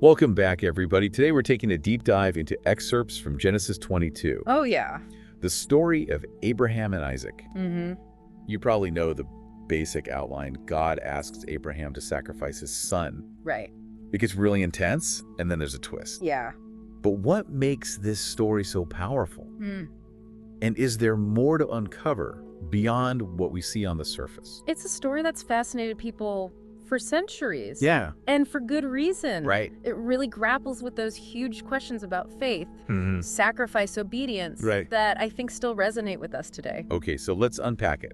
Welcome back, everybody. Today we're taking a deep dive into excerpts from Genesis 22. Oh, yeah. The story of Abraham and Isaac. Mm-hmm. You probably know the basic outline. God asks Abraham to sacrifice his son. Right. It gets really intense, and then there's a twist. Yeah. But what makes this story so powerful? And is there more to uncover beyond what we see on the surface? It's a story that's fascinated people for centuries. Yeah. And for good reason. Right. It really grapples with those huge questions about faith, sacrifice, obedience, Right. that I think still resonate with us today. Okay, so let's unpack it.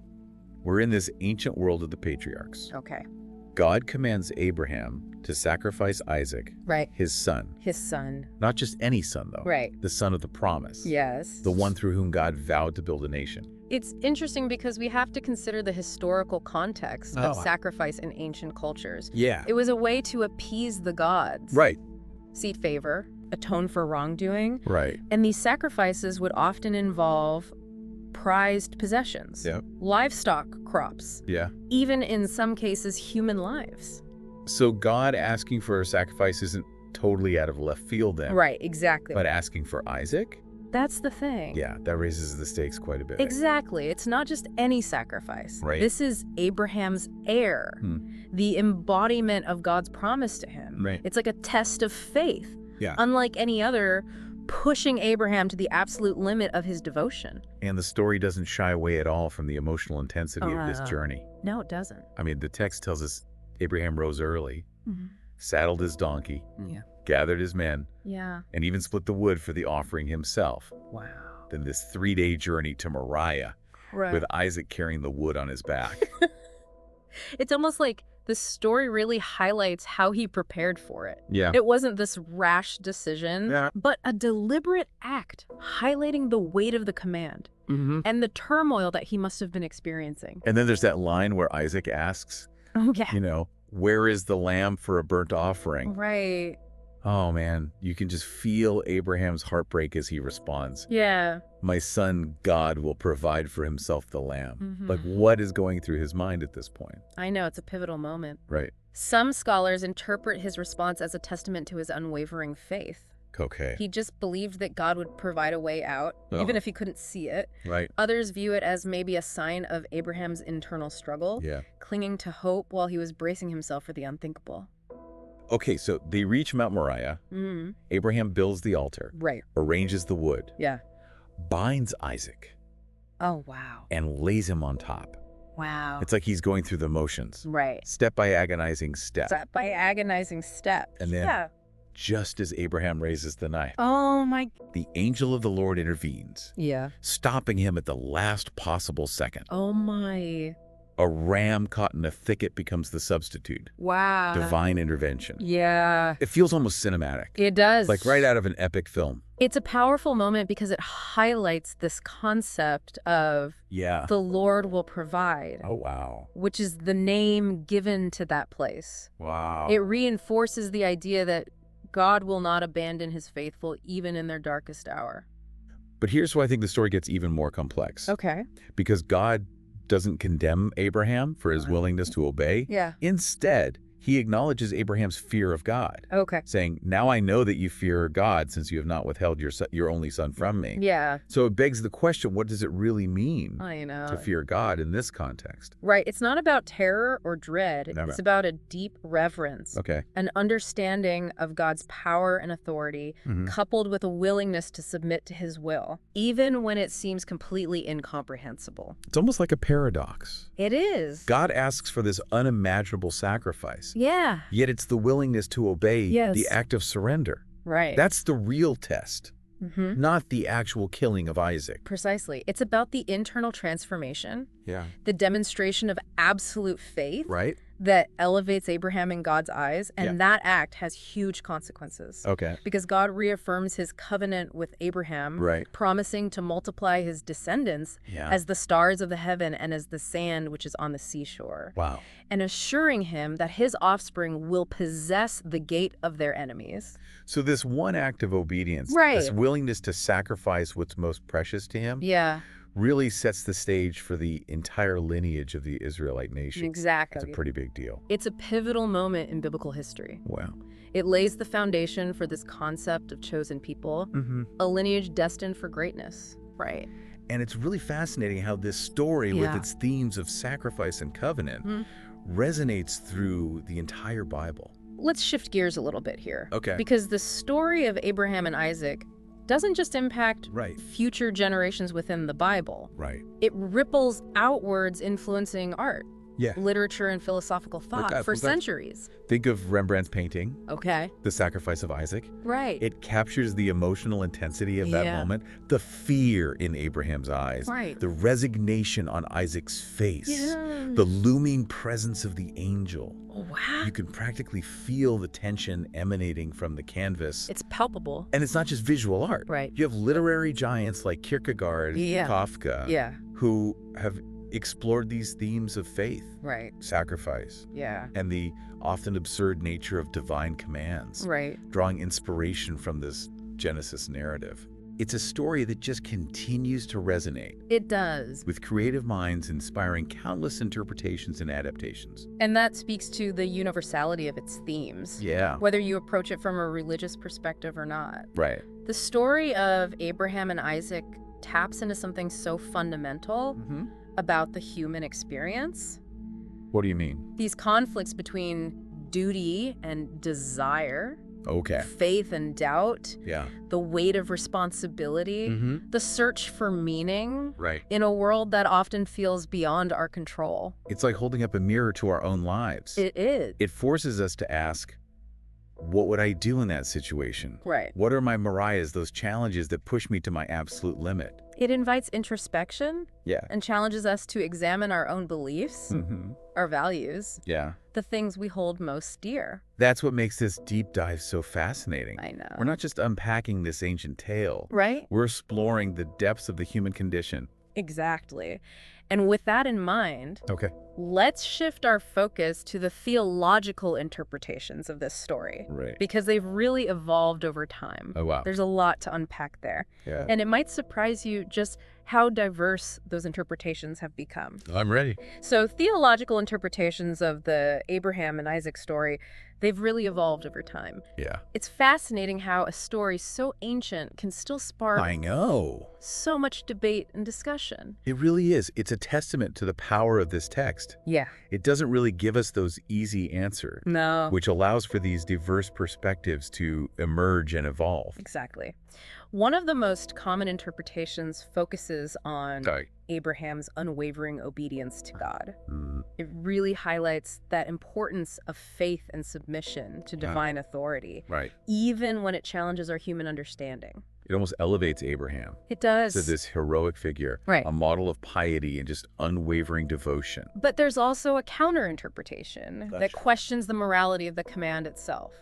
We're in this ancient world of the patriarchs. Okay. God commands Abraham to sacrifice Isaac, Right. his son. His son. Not just any son, though. Right. The son of the promise. Yes. The one through whom God vowed to build a nation. It's interesting because we have to consider the historical context of sacrifice in ancient cultures. Yeah. It was a way to appease the gods. Right. Seek favor, atone for wrongdoing. Right. And these sacrifices would often involve prized possessions, Yep. livestock crops, Yeah. even in some cases, human lives. So God asking for a sacrifice isn't totally out of left field then. Right, exactly. But asking for Isaac? That's the thing. Yeah, that raises the stakes quite a bit. Exactly. It's not just any sacrifice. Right. This is Abraham's heir, the embodiment of God's promise to him. Right. It's like a test of faith. Yeah. Unlike any other, pushing Abraham to the absolute limit of his devotion. And the story doesn't shy away at all from the emotional intensity of this journey. No, it doesn't. I mean, the text tells us Abraham rose early, saddled his donkey, Yeah. gathered his men, Yeah. and even split the wood for the offering himself. Wow. Then this 3-day journey to Moriah Right. with Isaac carrying the wood on his back. It's almost like the story really highlights how he prepared for it. Yeah. It wasn't this rash decision, Yeah. but a deliberate act highlighting the weight of the command and the turmoil that he must have been experiencing. And then there's that line where Isaac asks, Oh, yeah. you know, where is the lamb for a burnt offering? Right. Oh, man, you can just feel Abraham's heartbreak as he responds. Yeah. My son, God, will provide for himself the lamb. Like, what is going through his mind at this point? I know, it's a pivotal moment. Right. Some scholars interpret his response as a testament to his unwavering faith. Okay. He just believed that God would provide a way out, even if he couldn't see it. Right. Others view it as maybe a sign of Abraham's internal struggle, Yeah. clinging to hope while he was bracing himself for the unthinkable. Okay, so they reach Mount Moriah. Abraham builds the altar, Right. arranges the wood, Yeah. binds Isaac, Oh, wow. and lays him on top. Wow. It's like he's going through the motions, Right. step by agonizing step. Step by agonizing step. And then- Yeah. Just as Abraham raises the knife, Oh, my. the angel of the Lord intervenes, Yeah. stopping him at the last possible second. Oh, my. A ram caught in a thicket becomes the substitute. Wow. Divine intervention. Yeah. It feels almost cinematic. It does. Like right out of an epic film. It's a powerful moment because it highlights this concept of Yeah. the Lord will provide, Oh, wow. which is the name given to that place. Wow. It reinforces the idea that God will not abandon his faithful even in their darkest hour. But here's why I think the story gets even more complex. Okay. Because God doesn't condemn Abraham for his willingness to obey. Yeah. Instead, he acknowledges Abraham's fear of God, Okay. saying, now I know that you fear God since you have not withheld your only son from me. Yeah. So it begs the question, what does it really mean I know. to fear God in this context? Right. It's not about terror or dread. No, no. It's about a deep reverence, Okay. an understanding of God's power and authority, coupled with a willingness to submit to his will, even when it seems completely incomprehensible. It's almost like a paradox. It is. God asks for this unimaginable sacrifice, Yeah. yet it's the willingness to obey, Yes. the act of surrender. Right. That's the real test, not the actual killing of Isaac. Precisely. It's about the internal transformation, Yeah. the demonstration of absolute faith Right? that elevates Abraham in God's eyes, and that act has huge consequences. Okay. Because God reaffirms his covenant with Abraham, Right. promising to multiply his descendants Yeah. as the stars of the heaven and as the sand which is on the seashore, Wow. and assuring him that his offspring will possess the gate of their enemies. So this one act of obedience, Right. this willingness to sacrifice what's most precious to him, Yeah. really sets the stage for the entire lineage of the Israelite nation. Exactly. It's a pretty big deal. It's a pivotal moment in biblical history. Wow. It lays the foundation for this concept of chosen people, a lineage destined for greatness. Right. And it's really fascinating how this story, with its themes of sacrifice and covenant, resonates through the entire Bible. Let's shift gears a little bit here. Okay. Because the story of Abraham and Isaac doesn't just impact future generations within the Bible. Right. It ripples outwards, influencing art, literature, and philosophical thought for centuries. Think of Rembrandt's painting, Okay. The Sacrifice of Isaac. Right. It captures the emotional intensity of that moment, the fear in Abraham's eyes, the resignation on Isaac's face, the looming presence of the angel. Oh, wow. You can practically feel the tension emanating from the canvas. It's palpable. And it's not just visual art. Right. You have literary giants like Kierkegaard, Kafka, who have explored these themes of faith, sacrifice, and the often absurd nature of divine commands, drawing inspiration from this Genesis narrative. It's a story that just continues to resonate. It does. With creative minds inspiring countless interpretations and adaptations. And that speaks to the universality of its themes. Yeah. Whether you approach it from a religious perspective or not. Right. The story of Abraham and Isaac taps into something so fundamental about the human experience. What do you mean? These conflicts between duty and desire, faith and doubt, the weight of responsibility, the search for meaning in a world that often feels beyond our control. It's like holding up a mirror to our own lives. It is. It forces us to ask, what would I do in that situation? Right. What are my Mariahs, those challenges that push me to my absolute limit? It invites introspection and challenges us to examine our own beliefs, our values, the things we hold most dear. That's what makes this deep dive so fascinating. I know. We're not just unpacking this ancient tale. Right. We're exploring the depths of the human condition. Exactly. And with that in mind, let's shift our focus to the theological interpretations of this story. Right. Because they've really evolved over time. Oh, wow. There's a lot to unpack there. Yeah. And it might surprise you just how diverse those interpretations have become. I'm ready. So theological interpretations of the Abraham and Isaac story, they've really evolved over time. Yeah. It's fascinating how a story so ancient can still spark so much debate and discussion. It really is. It's a testament to the power of this text. Yeah. It doesn't really give us those easy answers. No. Which allows for these diverse perspectives to emerge and evolve. Exactly. One of the most common interpretations focuses on Abraham's unwavering obedience to God. It really highlights that importance of faith and submission to divine authority, even when it challenges our human understanding. It almost elevates Abraham. It does. To this heroic figure, a model of piety and just unwavering devotion. But there's also a counter-interpretation that questions the morality of the command itself.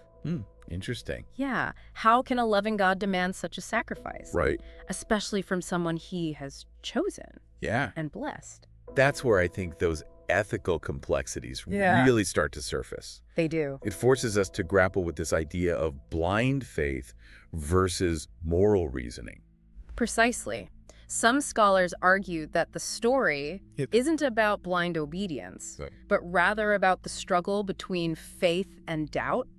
Interesting. Yeah. How can a loving God demand such a sacrifice? Right. Especially from someone he has chosen and blessed. That's where I think those ethical complexities really start to surface. They do. It forces us to grapple with this idea of blind faith versus moral reasoning. Precisely. Some scholars argue that the story isn't about blind obedience, but rather about the struggle between faith and doubt.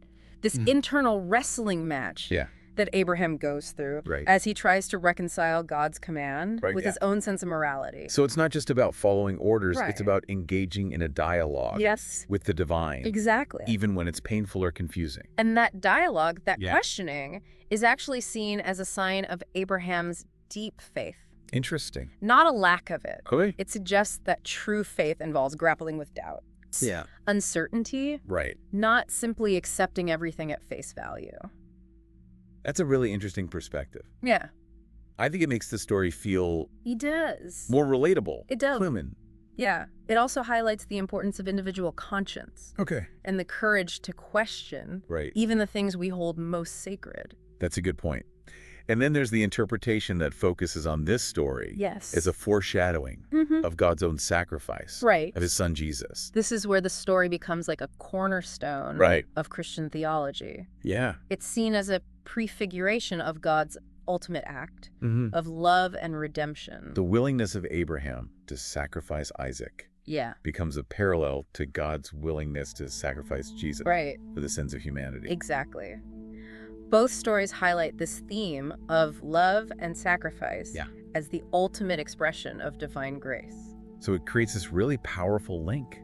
This internal wrestling match that Abraham goes through as he tries to reconcile God's command with his own sense of morality. So it's not just about following orders, it's about engaging in a dialogue with the divine. Exactly. Even when it's painful or confusing. And that dialogue, that questioning, is actually seen as a sign of Abraham's deep faith. Interesting. Not a lack of it. Okay. It suggests that true faith involves grappling with doubt. Uncertainty. Not simply accepting everything at face value. That's a really interesting perspective. Yeah. I think it makes the story feel more relatable. It does. Human. Yeah. It also highlights the importance of individual conscience. Okay. And the courage to question even the things we hold most sacred. That's a good point. And then there's the interpretation that focuses on this story as a foreshadowing of God's own sacrifice of his son Jesus. This is where the story becomes like a cornerstone of Christian theology. Yeah. It's seen as a prefiguration of God's ultimate act of love and redemption. The willingness of Abraham to sacrifice Isaac becomes a parallel to God's willingness to sacrifice Jesus for the sins of humanity. Exactly. Both stories highlight this theme of love and sacrifice as the ultimate expression of divine grace. So it creates this really powerful link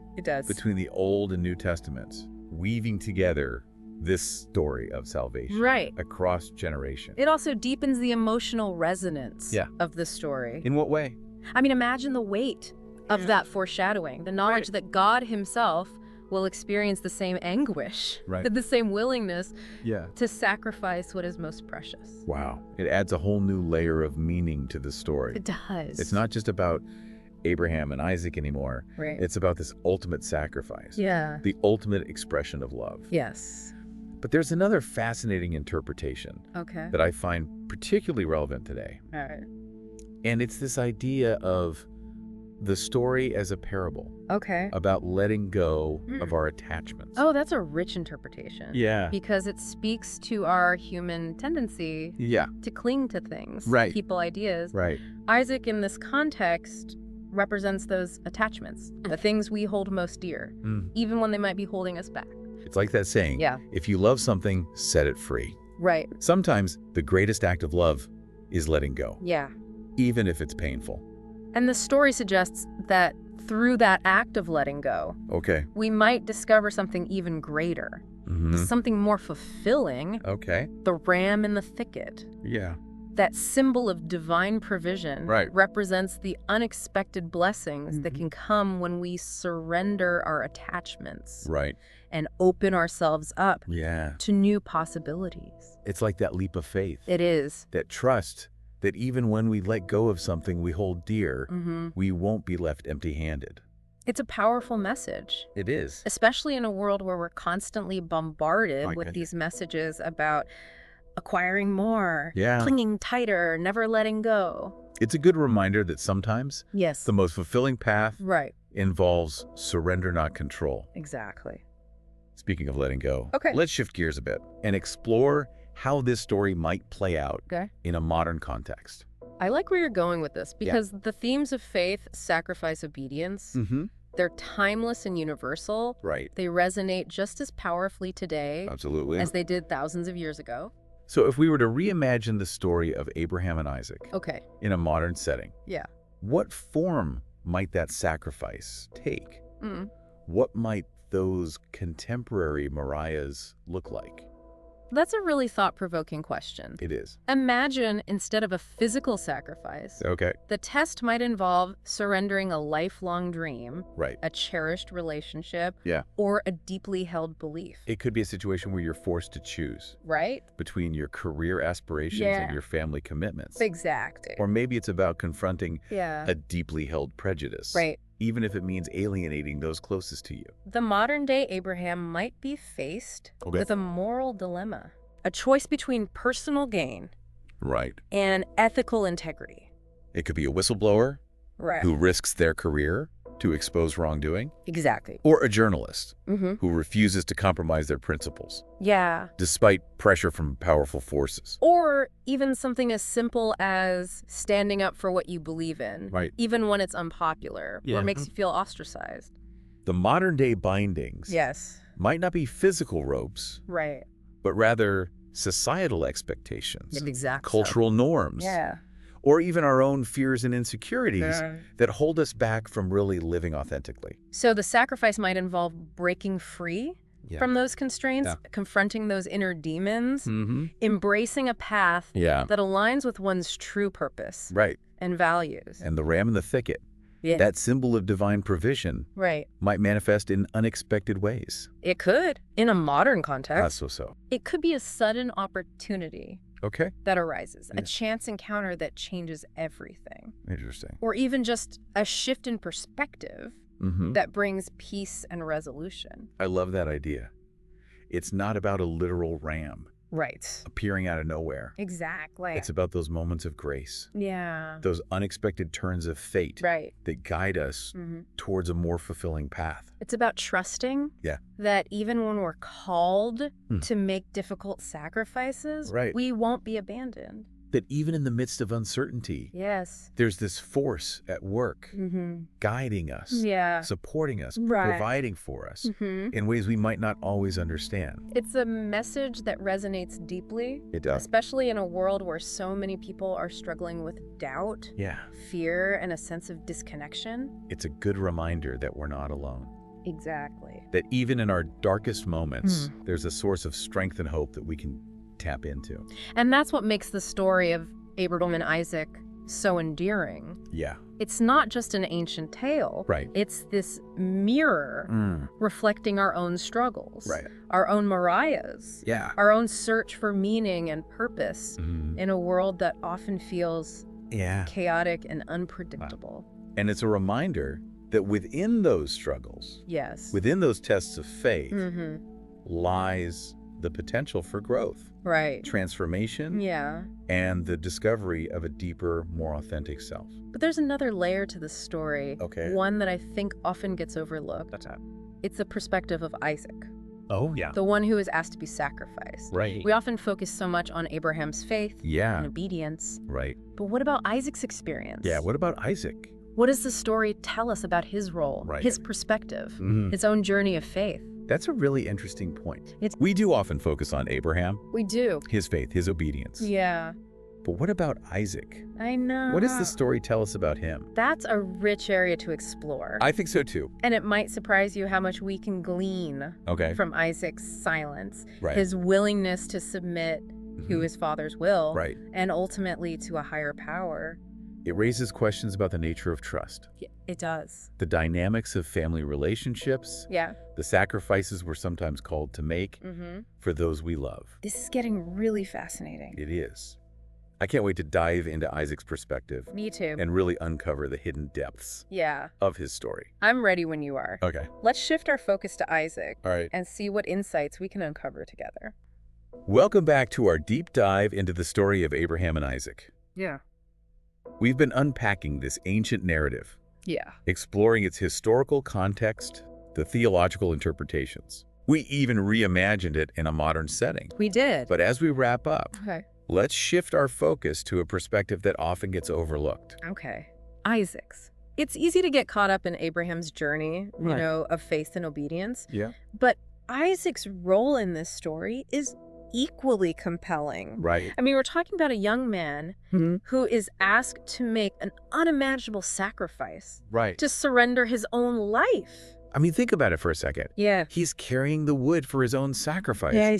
between the Old and New Testaments, weaving together this story of salvation across generations. It also deepens the emotional resonance of the story. In what way? I mean, imagine the weight of that foreshadowing, the knowledge that God himself will experience the same anguish, the same willingness to sacrifice what is most precious. Wow. It adds a whole new layer of meaning to the story. It does. It's not just about Abraham and Isaac anymore. It's about this ultimate sacrifice. The ultimate expression of love. Yes. But there's another fascinating interpretation that I find particularly relevant today. All right. And it's this idea of the story as a parable about letting go of our attachments. Oh, that's a rich interpretation. Yeah. Because it speaks to our human tendency to cling to things, people, ideas. Isaac, in this context, represents those attachments, the things we hold most dear, even when they might be holding us back. It's like that saying, if you love something, set it free. Sometimes the greatest act of love is letting go. Even if it's painful. And the story suggests that through that act of letting go, we might discover something even greater, something more fulfilling, the ram in the thicket. That symbol of divine provision represents the unexpected blessings that can come when we surrender our attachments and open ourselves up to new possibilities. It's like that leap of faith. It is. That trust that even when we let go of something we hold dear, we won't be left empty-handed. It's a powerful message. It is. Especially in a world where we're constantly bombarded with these messages about acquiring more, clinging tighter, never letting go. It's a good reminder that sometimes the most fulfilling path involves surrender, not control. Exactly. Speaking of letting go, let's shift gears a bit and explore how this story might play out in a modern context. I like where you're going with this because the themes of faith, sacrifice, obedience, they're timeless and universal. They resonate just as powerfully today as they did thousands of years ago. So if we were to reimagine the story of Abraham and Isaac in a modern setting, what form might that sacrifice take? What might those contemporary Mariahs look like? That's a really thought-provoking question. It is. Imagine, instead of a physical sacrifice, the test might involve surrendering a lifelong dream, a cherished relationship, or a deeply held belief. It could be a situation where you're forced to choose. Between your career aspirations and your family commitments. Exactly. Or maybe it's about confronting a deeply held prejudice. Even if it means alienating those closest to you. The modern-day Abraham might be faced with a moral dilemma, a choice between personal gain and ethical integrity. It could be a whistleblower who risks their career to expose wrongdoing. Exactly. Or a journalist who refuses to compromise their principles. Despite pressure from powerful forces. Or even something as simple as standing up for what you believe in, even when it's unpopular or makes you feel ostracized. The modern day bindings might not be physical ropes, but rather societal expectations, cultural norms, or even our own fears and insecurities that hold us back from really living authentically. So the sacrifice might involve breaking free from those constraints, confronting those inner demons, embracing a path that aligns with one's true purpose and values. And the ram in the thicket, that symbol of divine provision, might manifest in unexpected ways. It could, in a modern context. So. It could be a sudden opportunity that arises, a chance encounter that changes everything. Interesting. Or even just a shift in perspective that brings peace and resolution. I love that idea. It's not about a literal ram appearing out of nowhere. Exactly. It's about those moments of grace. Those unexpected turns of fate that guide us towards a more fulfilling path. It's about trusting that even when we're called to make difficult sacrifices, we won't be abandoned. that even in the midst of uncertainty, yes, there's this force at work guiding us, supporting us, providing for us in ways we might not always understand. It's a message that resonates deeply. It does. Especially in a world where so many people are struggling with doubt, fear, and a sense of disconnection. It's a good reminder that we're not alone. Exactly. That even in our darkest moments, there's a source of strength and hope that we can tap into. And that's what makes the story of Abraham and Isaac so endearing. Yeah. It's not just an ancient tale. Right. It's this mirror reflecting our own struggles. Right. Our own Mariahs. Yeah. Our own search for meaning and purpose in a world that often feels chaotic and unpredictable. Wow. And it's a reminder that within those struggles, within those tests of faith, lies the potential for growth, transformation, and the discovery of a deeper, more authentic self. But there's another layer to the story, one that I think often gets overlooked. That's it. It's the perspective of Isaac. Oh, yeah. The one who is asked to be sacrificed. Right. We often focus so much on Abraham's faith and obedience. Right. But what about Isaac's experience? Yeah, what about Isaac? What does the story tell us about his role, his perspective, his own journey of faith? That's a really interesting point. We do often focus on Abraham. We do. His faith, his obedience. Yeah. But what about Isaac? I know. What does the story tell us about him? That's a rich area to explore. I think so too. And it might surprise you how much we can glean from Isaac's silence, his willingness to submit to his father's will, and ultimately to a higher power. It raises questions about the nature of trust. Yeah, it does. The dynamics of family relationships. Yeah. The sacrifices we're sometimes called to make for those we love. This is getting really fascinating. It is. I can't wait to dive into Isaac's perspective. Me too. And really uncover the hidden depths of his story. I'm ready when you are. Okay. Let's shift our focus to Isaac. All right. And see what insights we can uncover together. Welcome back to our deep dive into the story of Abraham and Isaac. Yeah. We've been unpacking this ancient narrative. Yeah. Exploring its historical context, the theological interpretations. We even reimagined it in a modern setting. We did. But as we wrap up, let's shift our focus to a perspective that often gets overlooked. Okay. Isaac's. It's easy to get caught up in Abraham's journey, you know, of faith and obedience. Yeah. But Isaac's role in this story is equally compelling. Right. I mean, we're talking about a young man who is asked to make an unimaginable sacrifice. Right. To surrender his own life. I mean, think about it for a second. Yeah. He's carrying the wood for his own sacrifice. Yeah.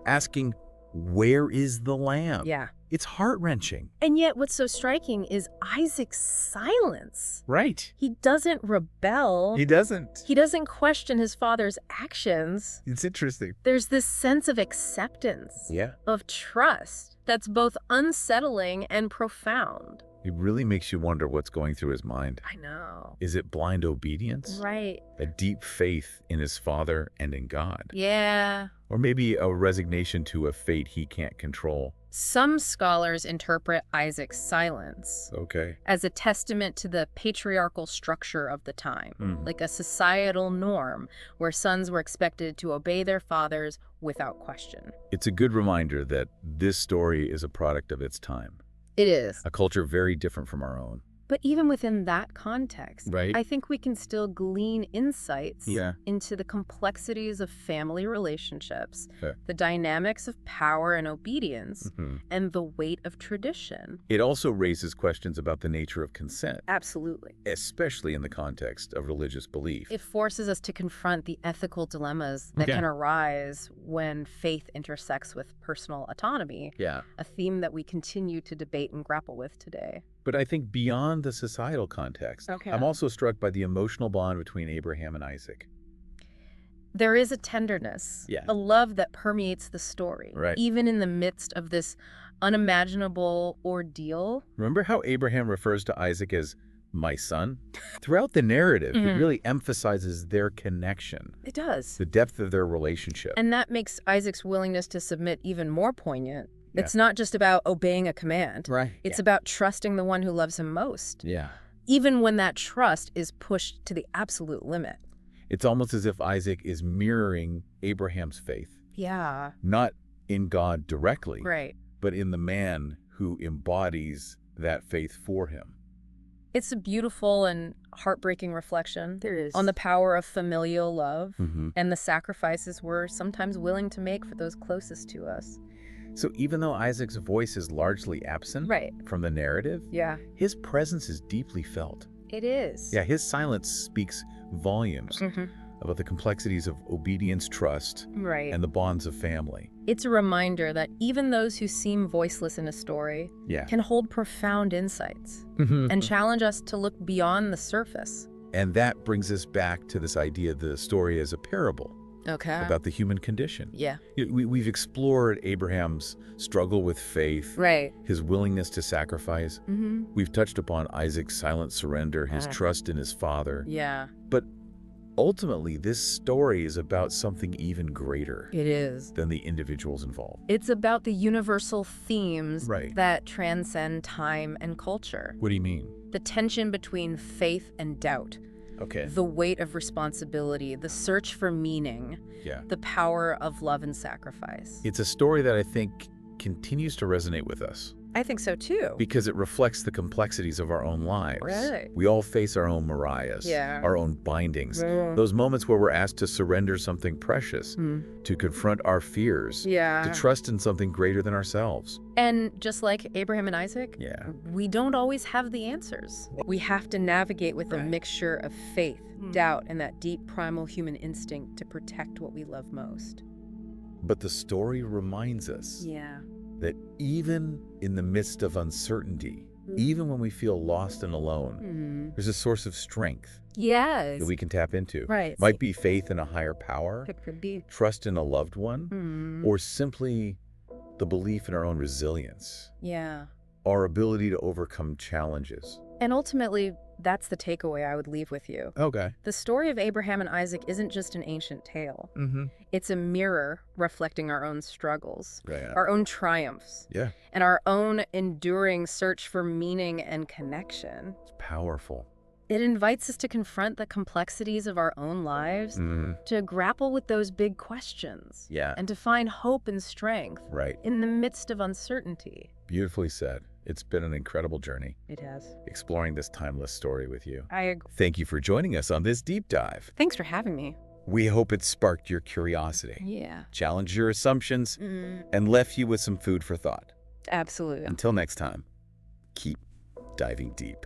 Asking, where is the lamb? Yeah. It's heart-wrenching. And yet what's so striking is Isaac's silence. Right. He doesn't rebel. He doesn't. He doesn't question his father's actions. It's interesting. There's this sense of acceptance. Yeah. Of trust that's both unsettling and profound. It really makes you wonder what's going through his mind. I know. Is it blind obedience? Right. A deep faith in his father and in God? Yeah. Or maybe a resignation to a fate he can't control? Some scholars interpret Isaac's silence as a testament to the patriarchal structure of the time, like a societal norm where sons were expected to obey their fathers without question. It's a good reminder that this story is a product of its time. It is. A culture very different from our own. But even within that context, right. I think we can still glean insights into the complexities of family relationships, the dynamics of power and obedience, and the weight of tradition. It also raises questions about the nature of consent. Absolutely. Especially in the context of religious belief. It forces us to confront the ethical dilemmas that can arise when faith intersects with personal autonomy, a theme that we continue to debate and grapple with today. But I think beyond the societal context, I'm also struck by the emotional bond between Abraham and Isaac. There is a tenderness, a love that permeates the story, even in the midst of this unimaginable ordeal. Remember how Abraham refers to Isaac as my son? Throughout the narrative, it really emphasizes their connection. It does. The depth of their relationship. And that makes Isaac's willingness to submit even more poignant. It's not just about obeying a command. Right. It's about trusting the one who loves him most. Yeah. Even when that trust is pushed to the absolute limit. It's almost as if Isaac is mirroring Abraham's faith. Yeah. Not in God directly. Right. But in the man who embodies that faith for him. It's a beautiful and heartbreaking reflection There is. on the power of familial love and the sacrifices we're sometimes willing to make for those closest to us. So even though Isaac's voice is largely absent from the narrative, his presence is deeply felt. It is. Yeah, his silence speaks volumes about the complexities of obedience, trust, and the bonds of family. It's a reminder that even those who seem voiceless in a story can hold profound insights and challenge us to look beyond the surface. And that brings us back to this idea of the story as a parable. About the human condition. We've explored Abraham's struggle with faith, his willingness to sacrifice. We've touched upon Isaac's silent surrender, his trust in his father. But ultimately, this story is about something even greater. It is. Than the individuals involved. It's about the universal themes that transcend time and culture. What do you mean? The tension between faith and doubt. The weight of responsibility, the search for meaning, the power of love and sacrifice. It's a story that I think continues to resonate with us. I think so too. Because it reflects the complexities of our own lives. We all face our own Mariahs, our own bindings, those moments where we're asked to surrender something precious, to confront our fears, to trust in something greater than ourselves. And just like Abraham and Isaac, we don't always have the answers. We have to navigate with a mixture of faith, doubt, and that deep primal human instinct to protect what we love most. But the story reminds us that even in the midst of uncertainty, even when we feel lost and alone, there's a source of strength that we can tap into. Might be faith in a higher power, It could be. trust in a loved one, or simply the belief in our own resilience, our ability to overcome challenges. And ultimately, that's the takeaway I would leave with you. The story of Abraham and Isaac isn't just an ancient tale. It's a mirror reflecting our own struggles, our own triumphs, and our own enduring search for meaning and connection. It's powerful. It invites us to confront the complexities of our own lives, to grapple with those big questions, and to find hope and strength in the midst of uncertainty. Beautifully said. It's been an incredible journey. It has. Exploring this timeless story with you. I agree. Thank you for joining us on this deep dive. Thanks for having me. We hope it sparked your curiosity, challenged your assumptions, and left you with some food for thought. Absolutely. Until next time, keep diving deep.